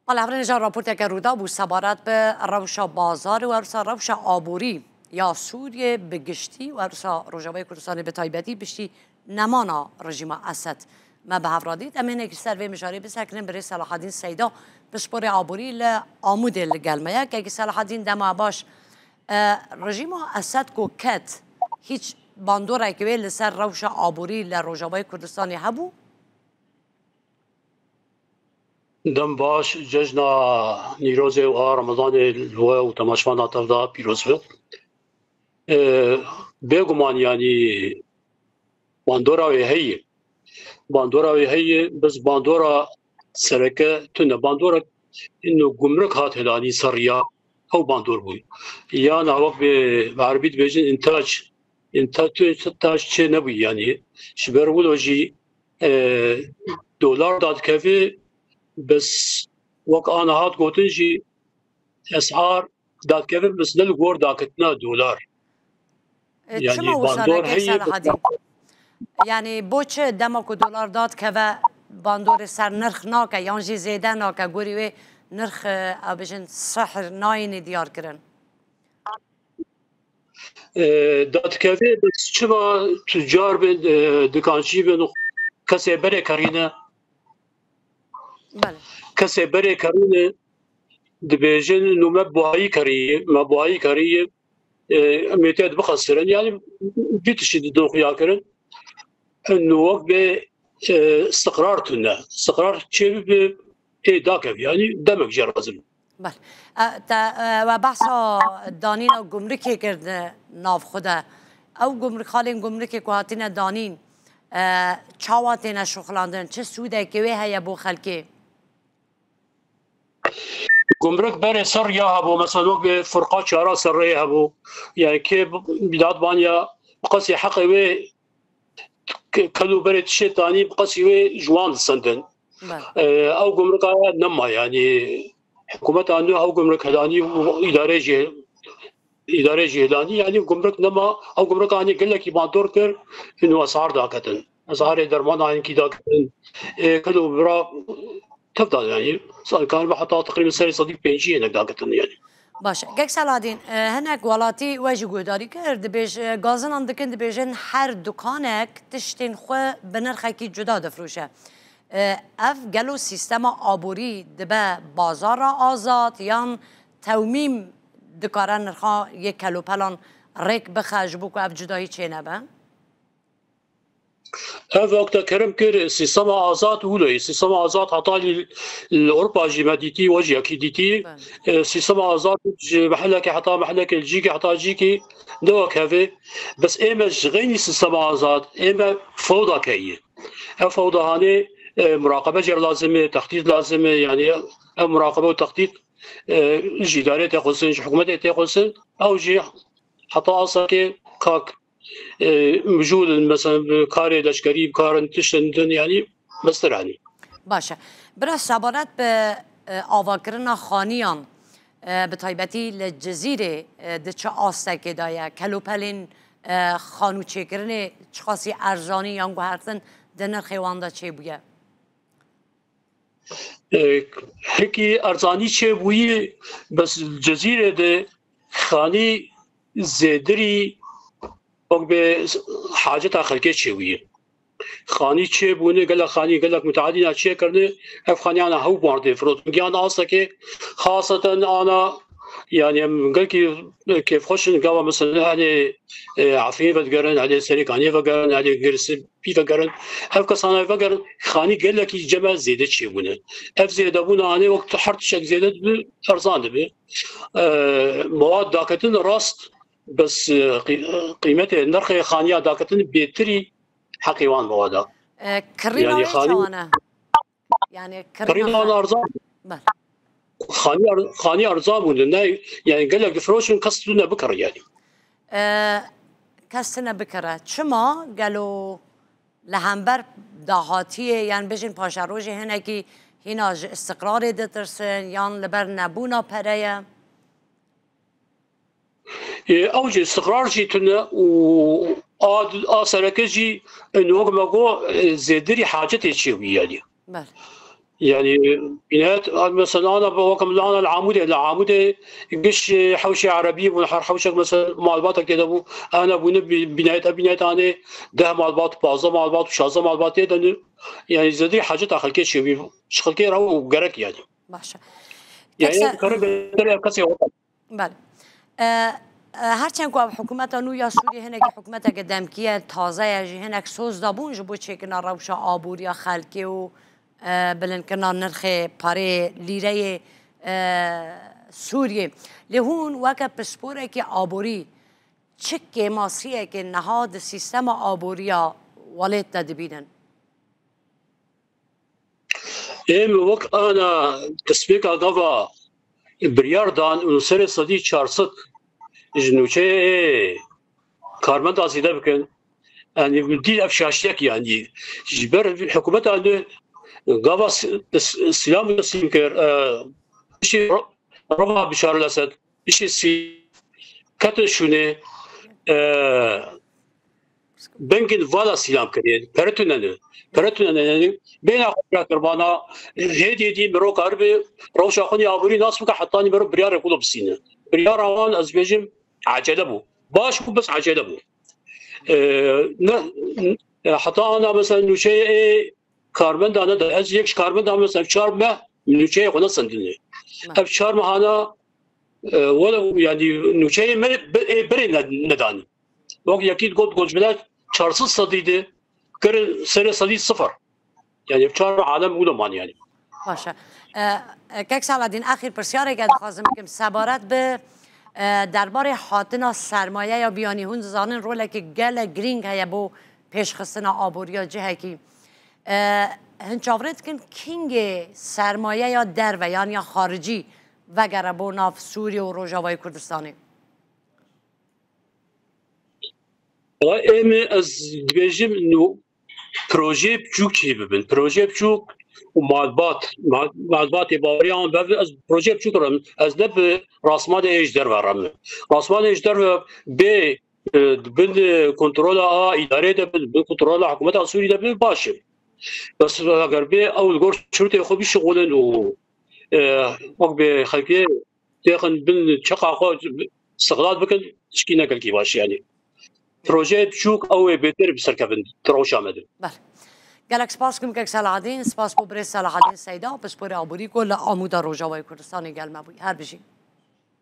حالا اول نجار راپورت که رودا بود سبارت به روش بازار و روش آبوری یا سوریه بگشتی و روجاوی کردستان به تایبتی بشتی نمانا رژیم اسد ما به هفرادید امینه که سروی مشاری بسکنیم برای صلاح الدین سیدا بسپور آبوری لآمود لگلمه که اگه صلاح الدین دما باش رژیم اسد کو کت هیچ باندوره که لسر روش آبوری لروجاوی کردستانی هبو دم باش جشنا نیروز و رمضان الهوى و تماشفان تفضا پیروز بید بگمان یعنی باندورا وی هی بس باندورا سرکه تونه باندورا اینو گمرک هات هلانی سریا او باندور بوی یا نواب به عربیت بیجن انتاج چه نبوی یعنی شبر ولوجی دلار داد کفی بس وقت أنا هاد قوتنجي أسعار دات كيف بس للجور داكتنا دولار يعني باندور هي يعني بوش دمك دولار دات كذا باندور سر نرخ ناكا يانجي زيادة ناكا قولي وي نرخ أبجن سحر ناين ديار كرن دات كيف بس شبا تجار بين دكانشي بين كسي بري كارينا کسی بره کرونه دبیجن نو مبوایی کاری میتاد بخسرن یعنی بیتشید دو خیا کرن انو به استقرار چه به ایداک یعنی دمک جرازم بله و بحثا دانین و گمرکی کرد ناف خدا او گمرک خالین گمرکی که هاتین دانین چاواتین شغلاندن چه سوده که وی هیا بو خلکی گمرک بر سر یا هبو مثلا به فرقات چهار سر هبو یعنی که بیداد بانیا قصی حقی و کلو برای تشتانی قصی و جوان سندن او گمرک نما یعنی حکومت آنو او گمرک هدانی اداره جهلانی یعنی گمرک نما او گمرک آنی گله کی باندور کر اینو اسعار داکتن اسعار درمان آن کی داکتن کلو برا تفضل يعني كان بحطها تقريبا سنه صديق بيجي هناك داكتن يعني باشه گک سلادین هناك ولاتی واجی گوداری کرد بیش گازن اندکن بیشن هر دکانک تشتین خو بنرخی کی جدا دفروشه اف گلو سیستم آبوری دبه بازار آزاد یان تومیم دکارن نرخا یک کلو پلان ریک بخش بو که اف جدایی چه نبه هذا وقت كرم كر سيستم آزاد ولا سيستم آزاد حتى الأوروبا جماديتي وجه أكيدتي سيستم آزاد محلك حتى محلك الجيك حتى جيكي دوا كافي بس إما غير سيستم آزاد إما فوضى كيه فوضى هاني مراقبة جر لازمة تخطيط لازمة يعني مراقبة وتخطيط الجدارة تقصن حكومة تقصن أو جي حتى أصلا كاك موجود مثلا کاری لشکری کارن تشتندن یعنی مسترانی باشه برای سبارت به آواکرنا خانیان به تایبتی لجزیره دچه آسته دایا کلوپلین خانو چکرنه چخاصی ارزانی یا گوهرتن دنر خیوانده چه بویه هکی ارزانی چه بویه بس جزیره ده خانی زیدری وقت به حاجت آخر چیویه خانی چه بونه گله خانی گله متعدی نچه کرده اف خانی آن هاو بارده فرود میگه آن آسته که خاصتا آن يعني قال كيف خوش نقاوة مثلا على عفيفة قرن على سريكانية قرن على قرس بيفة قرن هف كسانة قرن خاني قال لك جمع زيادة شيء بنا هف زيادة بنا أنا وقت حرت شك زيادة أرزان به مواد داكتن راست بس قيمته نرخ خانية داكتن بيتري حقيوان موادا يعني خاني يعني كرينا أرزان خاني أرزان بودن يعني قال لك فروشن كستنا بكرة يعني كستنا بكرة شما قالوا لهمبر دهاتیه يعني بجن پاشروجی هنه که هنا استقرار دترسن يعني لبر نبونا پرایه اوج استقرار جيتنا و اثرك جي انه ما جو زيدري حاجتي شيء يعني يعني بنات مثلا انا بوكم انا العمود قش حوشه عربي ونحر حوشه مثلا معلومات كده بو انا بنات انا ده معلومات بعض معلومات وشازه معلومات يعني زدي حاجه داخل كي شغل كي راهو قرك باشه يعني تکسا كره كسي بله هرچند که حکومت نو یا سوریه هنگ حکومت قدمکیه تازه جی هنگ سوز دابون جبو چه کنا روشا آبور یا خلکی و بلن کنا نرخ پاره لیره سوریه لهون وکا پسپوره که آبوری چک ماسیه که نهاد سیستم آبوریا ولید تدبینن ام وقت انا تسبيق قضا برياردان ونصير صديق شارصت جنوشي كارمان تاسيدا بكن يعني بدي افشاشيك يعني جبر الحكومه عنده قضا السلام يسيمكر شيء ربع بشار الاسد شيء سي كاتشونه بنكن فالا سلام كريد برتونن يعني بين اخويا كربانا هدي مرو قرب روش اخوني ابوري ناس بك حطاني مرو بريار يقولوا بسينه بريار اوان از بيجم عجله بو باش بو بس عجله بو حتى انا مثلا نوشي كاربن دانا دا از يك كاربن دا مثلا شار ما نوشي قنا سندني اب شار ما انا ولا يعني نوشي بري نداني وقت يكيد قلت جبلات çarsız sadıydı. Kırı sene sadı sıfır. Yani çar alem uleman yani. باشه کک سالادین اخیر پرسیاره که خواستم بگم سبارت به دربار حاطنا سرمایه یا بیانی هون زانن روله که گل گرینگ هیا بو پیشخستنا آبوریا جه کی هنچاورت کن کینگ سرمایه یا در و یا خارجی وگره بو ناف سوریه و روژاوای کردستانی Emi az dibêjim nu proje biçûk bibin. Proje biçûk û malbatê baweriyan bev ez proje biçûk ram ez ne bi rasmanê ejder veram. Rasmanê ejder ve bê bin kontrola a îdarê de bin kontrola hikûmeta Sûrî de bin baş e. Bes eger bê ew gor çûrtê xwe bişixulin û wek bê xelkê têxin bin çeqa xwe istiqlal bikin tişkî negelkî baş yani. بروجه بچوک او بهتر بسرکبن تروش آمده. بله. گلک سپاس کم که صلاح الدین سپاس ببرس صلاح الدین سیدا و پس پر آبوری کل آمودا روجاوای کردستانی گل مبوی هر بشین.